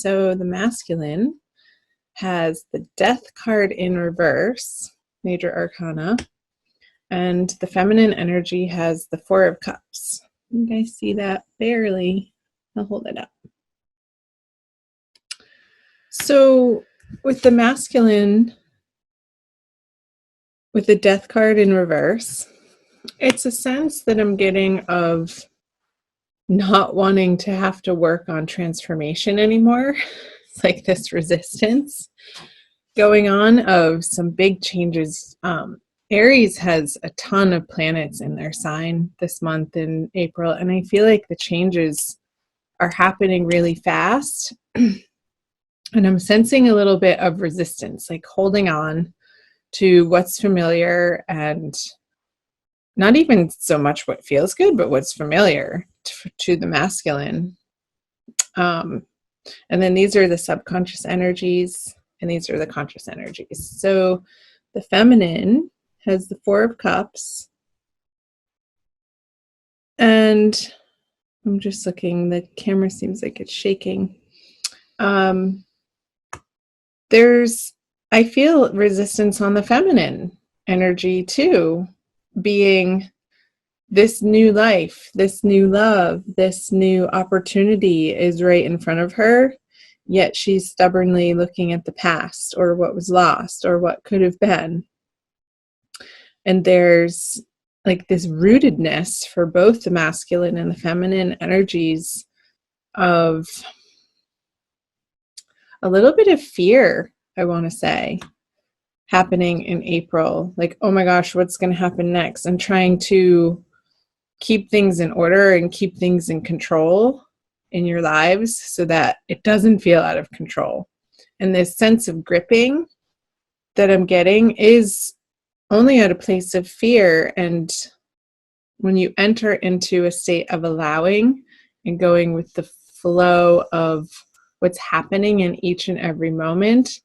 So the masculine has the Death card in reverse, major arcana, and the feminine energy has the Four of Cups. You guys see that? Barely. I'll hold it up. So with the masculine, with the Death card in reverse, it's a sense that I'm getting of not wanting to have to work on transformation anymore. It's like this resistance going on of some big changes. Aries has a ton of planets in their sign this month in April, and I feel like the changes are happening really fast. And I'm sensing a little bit of resistance, like holding on to what's familiar, and not even so much what feels good, but what's familiar to the masculine. And then these are the subconscious energies, and these are the conscious energies. So the feminine has the Four of Cups. And I'm just looking, the camera seems like it's shaking. I feel resistance on the feminine energy too, being this new life, this new love, this new opportunity is right in front of her, yet she's stubbornly looking at the past or what was lost or what could have been. And there's like this rootedness for both the masculine and the feminine energies of a little bit of fear, I want to say, happening in April. Like, oh my gosh, what's going to happen next? And trying to keep things in order and keep things in control in your lives so that it doesn't feel out of control. And this sense of gripping that I'm getting is only at a place of fear. And when you enter into a state of allowing and going with the flow of what's happening in each and every moment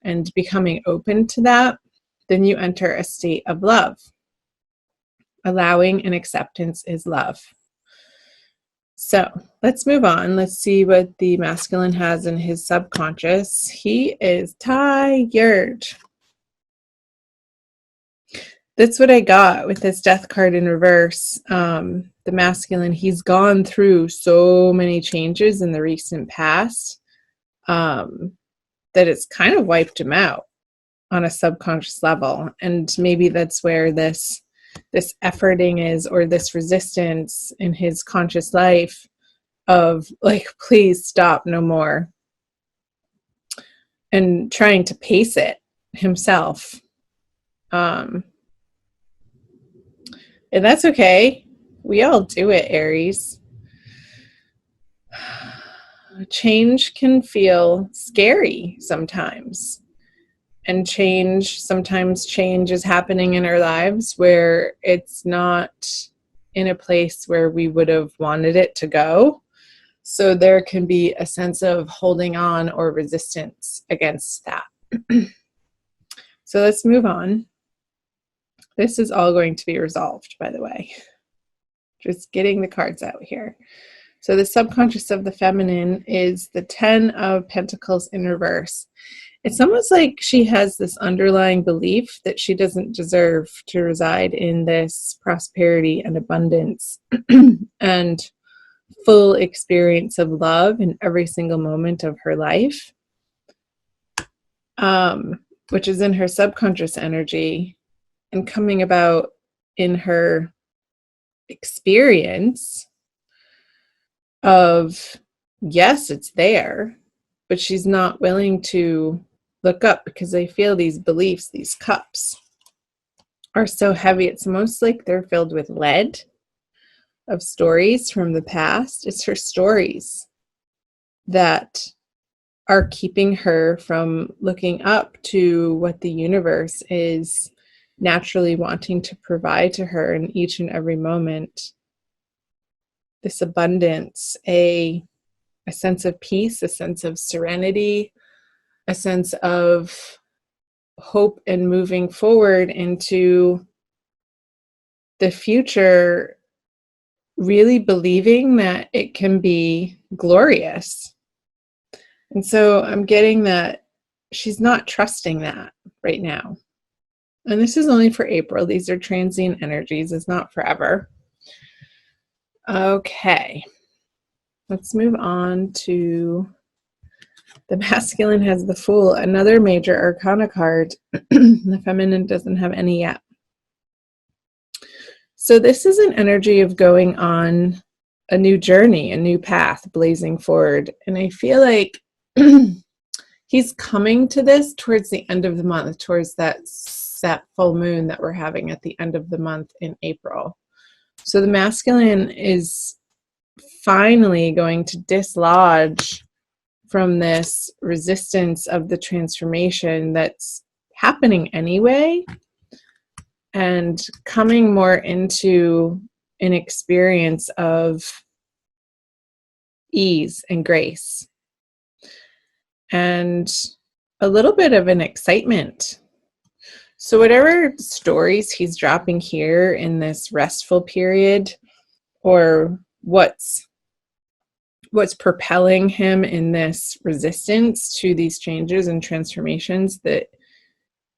and becoming open to that, then you enter a state of love. Allowing and acceptance is love. So let's move on. Let's see what the masculine has in his subconscious. He is tired. That's what I got with this Death card in reverse. The masculine, he's gone through so many changes in the recent past that it's kind of wiped him out on a subconscious level. And maybe that's where this efforting is, or this resistance in his conscious life of like, please stop, no more. And trying to pace it himself. And that's okay. We all do it, Aries. Change can feel scary sometimes. And sometimes change is happening in our lives where it's not in a place where we would have wanted it to go. So there can be a sense of holding on or resistance against that. So let's move on. This is all going to be resolved, by the way. Just getting the cards out here. So the subconscious of the feminine is the 10 of Pentacles in reverse. It's almost like she has this underlying belief that she doesn't deserve to reside in this prosperity and abundance and full experience of love in every single moment of her life, which is in her subconscious energy and coming about in her experience of, yes, it's there, but she's not willing to look up because I feel these beliefs, these cups are so heavy. It's almost like they're filled with lead of stories from the past. It's her stories that are keeping her from looking up to what the universe is naturally wanting to provide to her in each and every moment. This abundance, a sense of peace, a sense of serenity, a sense of hope and moving forward into the future, really believing that it can be glorious. And so I'm getting that she's not trusting that right now. And this is only for April. These are transient energies. It's not forever. Okay. Let's move on to the masculine has the Fool, another major arcana card. The feminine doesn't have any yet. So this is an energy of going on a new journey, a new path, blazing forward. And I feel like he's coming to this towards the end of the month, towards that full moon that we're having at the end of the month in April. So the masculine is finally going to dislodge from this resistance of the transformation that's happening anyway, and coming more into an experience of ease and grace and a little bit of an excitement. So whatever stories he's dropping here in this restful period, or what's propelling him in this resistance to these changes and transformations that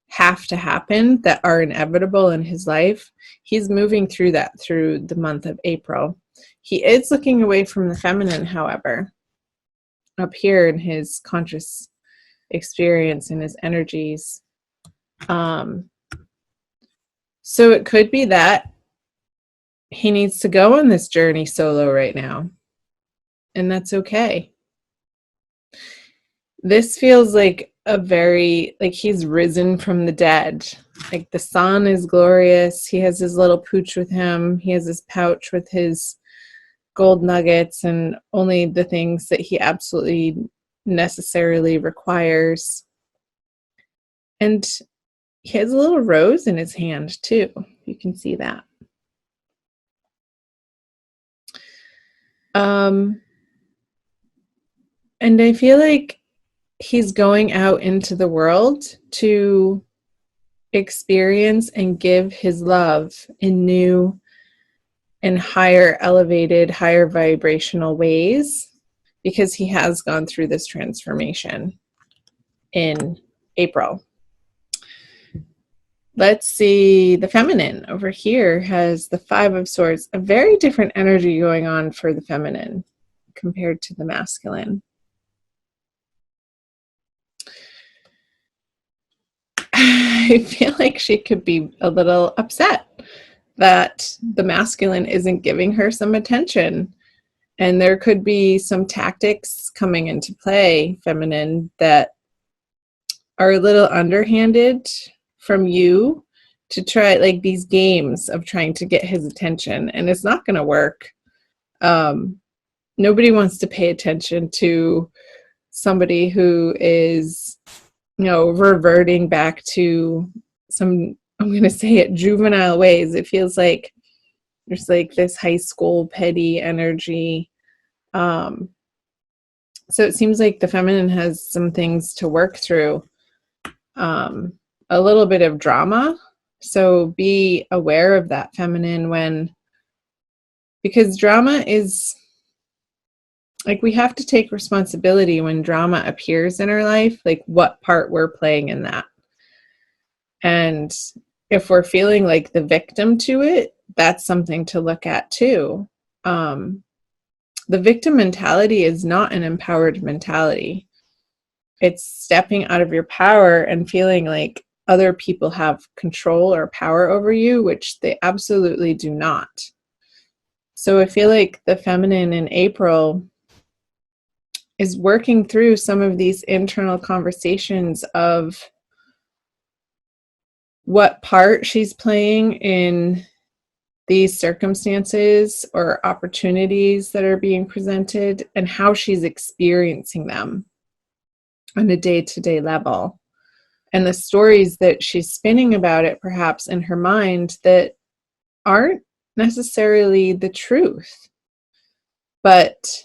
have to happen, that are inevitable in his life, he's moving through that through the month of April. He is looking away from the feminine, however, up here in his conscious experience and his energies. So it could be that he needs to go on this journey solo right now, and that's okay. This feels like a very, like he's risen from the dead. Like the sun is glorious. He has his little pooch with him. He has his pouch with his gold nuggets and only the things that he absolutely necessarily requires. And he has a little rose in his hand too. You can see that. And I feel like he's going out into the world to experience and give his love in new and higher elevated, higher vibrational ways, because he has gone through this transformation in April. Let's see, the feminine over here has the Five of Swords, a very different energy going on for the feminine compared to the masculine. I feel like she could be a little upset that the masculine isn't giving her some attention. And there could be some tactics coming into play, feminine, that are a little underhanded from you to try, like these games of trying to get his attention. And it's not going to work. Nobody wants to pay attention to somebody who is, reverting back to some, I'm going to say it, juvenile ways. It feels like there's like this high school petty energy. So it seems like the feminine has some things to work through, a little bit of drama. So be aware of that, feminine, because drama is, like, we have to take responsibility when drama appears in our life, like what part we're playing in that. And if we're feeling like the victim to it, that's something to look at too. The victim mentality is not an empowered mentality. It's stepping out of your power and feeling like other people have control or power over you, which they absolutely do not. So I feel like the feminine in April is working through some of these internal conversations of what part she's playing in these circumstances or opportunities that are being presented, and how she's experiencing them on a day-to-day level. And the stories that she's spinning about it, perhaps in her mind, that aren't necessarily the truth, but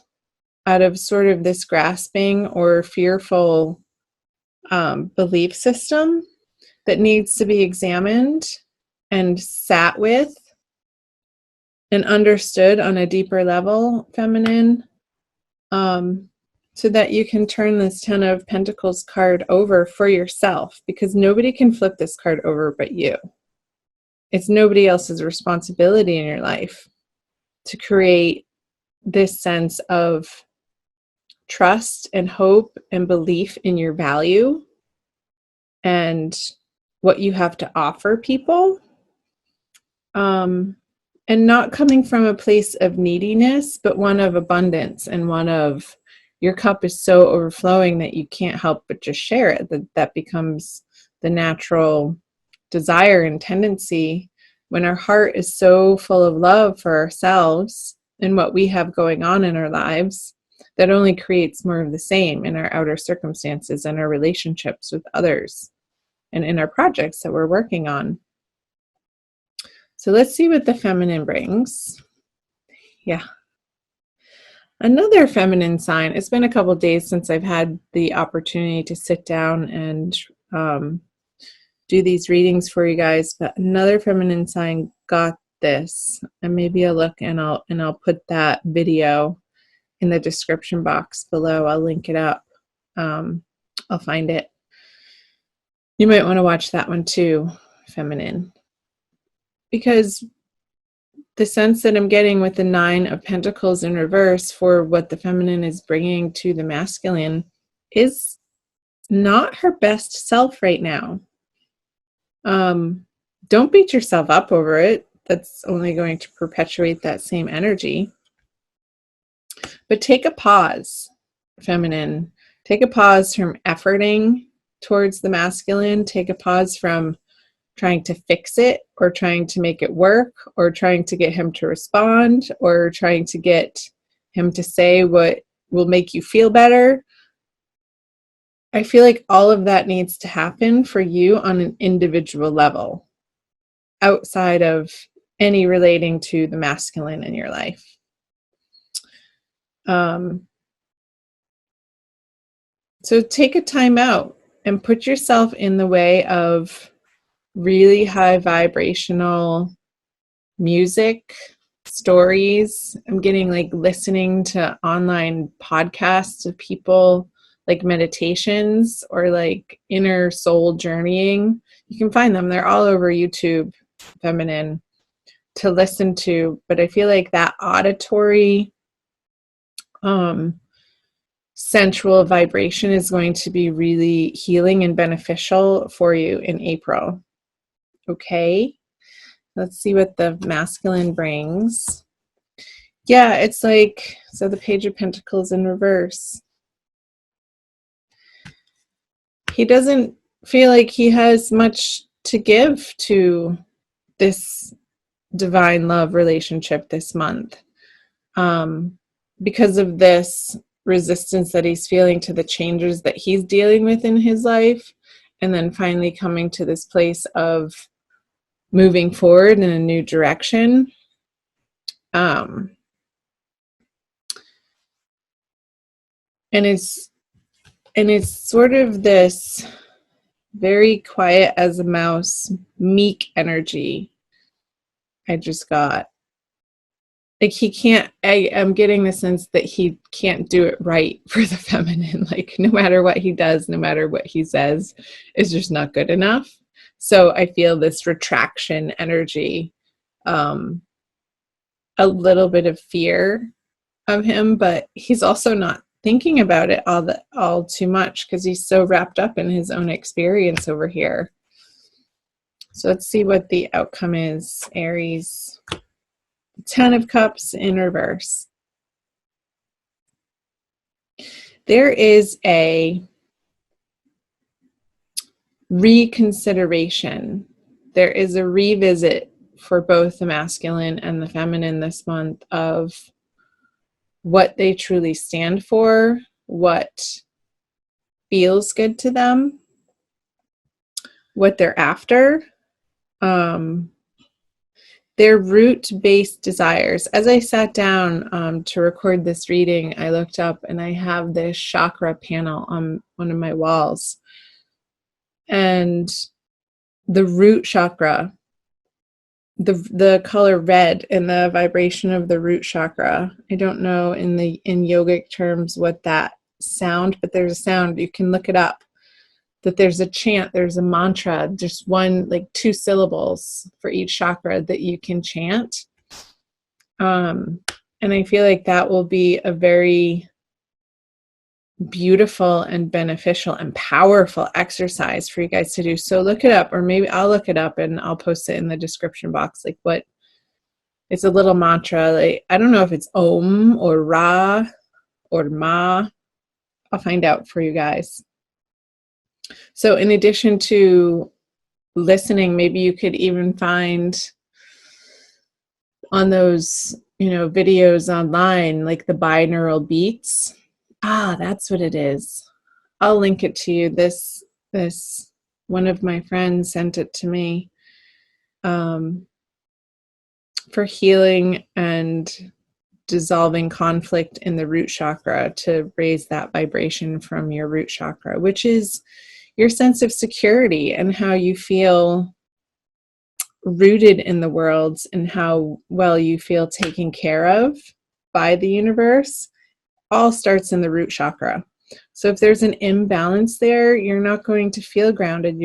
out of sort of this grasping or fearful belief system that needs to be examined and sat with and understood on a deeper level, feminine. so that you can turn this Ten of Pentacles card over for yourself, because nobody can flip this card over but you. It's nobody else's responsibility in your life to create this sense of trust and hope and belief in your value and what you have to offer people. And not coming from a place of neediness, but one of abundance, and one of your cup is so overflowing that you can't help but just share it. That becomes the natural desire and tendency when our heart is so full of love for ourselves and what we have going on in our lives. That only creates more of the same in our outer circumstances and our relationships with others and in our projects that we're working on. So let's see what the feminine brings. Yeah. Another feminine sign. It's been a couple of days since I've had the opportunity to sit down and do these readings for you guys, but another feminine sign got this. And maybe I'll look and I'll put that video in the description box below. I'll link it up. I'll find it. You might want to watch that one too, feminine. Because the sense that I'm getting with the Nine of Pentacles in reverse for what the feminine is bringing to the masculine is not her best self right now. Don't beat yourself up over it. That's only going to perpetuate that same energy. But take a pause, feminine. Take a pause from efforting towards the masculine. Take a pause from trying to fix it or trying to make it work or trying to get him to respond or trying to get him to say what will make you feel better. I feel like all of that needs to happen for you on an individual level outside of any relating to the masculine in your life. So take a time out and put yourself in the way of really high vibrational music, stories. I'm getting like listening to online podcasts of people, like meditations or like inner soul journeying. You can find them. They're all over YouTube, feminine, to listen to. But I feel like that auditory sensual vibration is going to be really healing and beneficial for you in April. Okay, let's see what the masculine brings. Yeah, it's like, so the Page of Pentacles in reverse. He doesn't feel like he has much to give to this divine love relationship this month. Because of this resistance that he's feeling to the changes that he's dealing with in his life, and then finally coming to this place of moving forward in a new direction. And it's sort of this very quiet as a mouse, meek energy I just got. Like he can't, I'm getting the sense that he can't do it right for the feminine. Like no matter what he does, no matter what he says, it's just not good enough. So I feel this retraction energy, a little bit of fear of him, but he's also not thinking about it all too much because he's so wrapped up in his own experience over here. So let's see what the outcome is, Aries. Ten of Cups in reverse. There is a reconsideration. There is a revisit for both the masculine and the feminine this month of what they truly stand for, what feels good to them, what they're after, their root-based desires. As I sat down to record this reading, I looked up and I have this chakra panel on one of my walls. And the root chakra, the color red and the vibration of the root chakra, I don't know in yogic terms what that sound, but there's a sound. You can look it up. That there's a chant, there's a mantra, just one, like 2 syllables for each chakra that you can chant. And I feel like that will be a very beautiful and beneficial and powerful exercise for you guys to do. So look it up, or maybe I'll look it up and I'll post it in the description box. Like what, it's a little mantra. Like, I don't know if it's Om or Ra or Ma. I'll find out for you guys. So in addition to listening, maybe you could even find on those, videos online, like the binaural beats. That's what it is. I'll link it to you. This one of my friends sent it to me for healing and dissolving conflict in the root chakra, to raise that vibration from your root chakra, which is your sense of security and how you feel rooted in the world and how well you feel taken care of by the universe, all starts in the root chakra. So if there's an imbalance there, you're not going to feel grounded.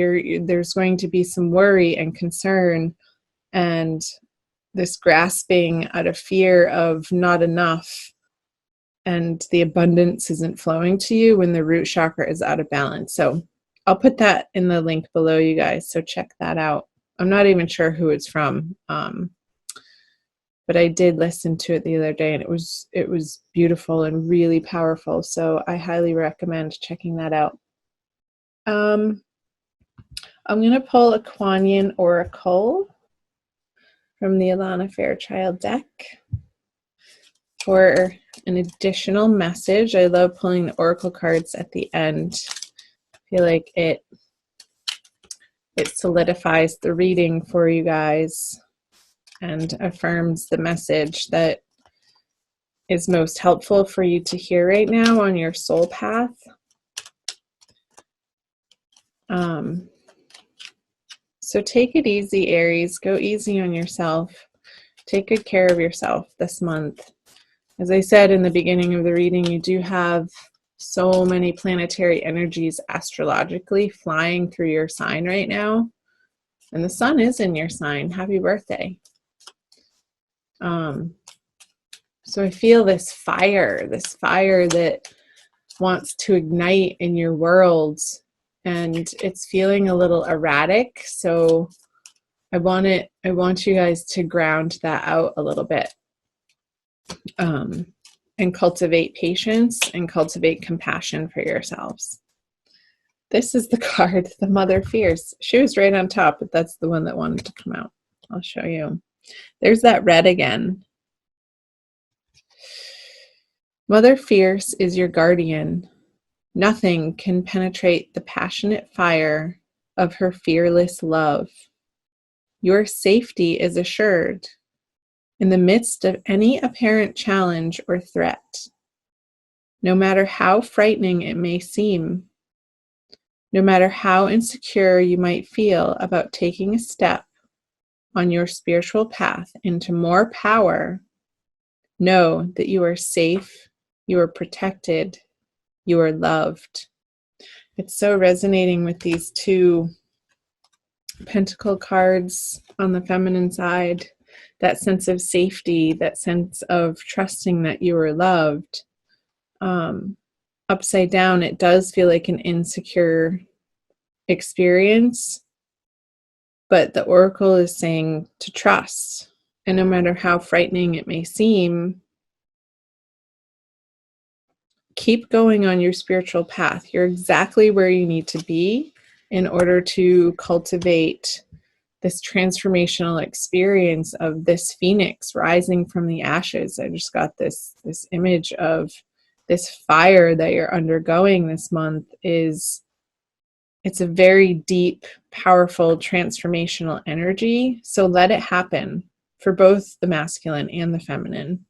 There's going to be some worry and concern and this grasping out of fear of not enough, and the abundance isn't flowing to you when the root chakra is out of balance. So I'll put that in the link below, you guys, so check that out. I'm not even sure who it's from, but I did listen to it the other day, and it was beautiful and really powerful. So I highly recommend checking that out. I'm going to pull a Kuan Yin Oracle from the Alana Fairchild deck for an additional message. I love pulling the Oracle cards at the end. I feel like it solidifies the reading for you guys and affirms the message that is most helpful for you to hear right now on your soul path. So take it easy, Aries. Go easy on yourself. Take good care of yourself this month. As I said in the beginning of the reading, you do have so many planetary energies astrologically flying through your sign right now. And the sun is in your sign. Happy birthday. So I feel this fire that wants to ignite in your world, and it's feeling a little erratic. So I want you guys to ground that out a little bit, and cultivate patience and cultivate compassion for yourselves. This is the card, the Mother Fierce. She was right on top, but that's the one that wanted to come out. I'll show you. There's that red again. Mother Fierce is your guardian. Nothing can penetrate the passionate fire of her fearless love. Your safety is assured in the midst of any apparent challenge or threat. No matter how frightening it may seem, no matter how insecure you might feel about taking a step on your spiritual path into more power, know that you are safe, you are protected, you are loved. It's so resonating with these 2 pentacle cards on the feminine side, that sense of safety, that sense of trusting that you are loved. Upside down, it does feel like an insecure experience, but the oracle is saying to trust. And no matter how frightening it may seem, keep going on your spiritual path. You're exactly where you need to be in order to cultivate this transformational experience of this phoenix rising from the ashes. I just got this image of this fire that you're undergoing this month. It's a very deep, powerful, transformational energy. So let it happen for both the masculine and the feminine.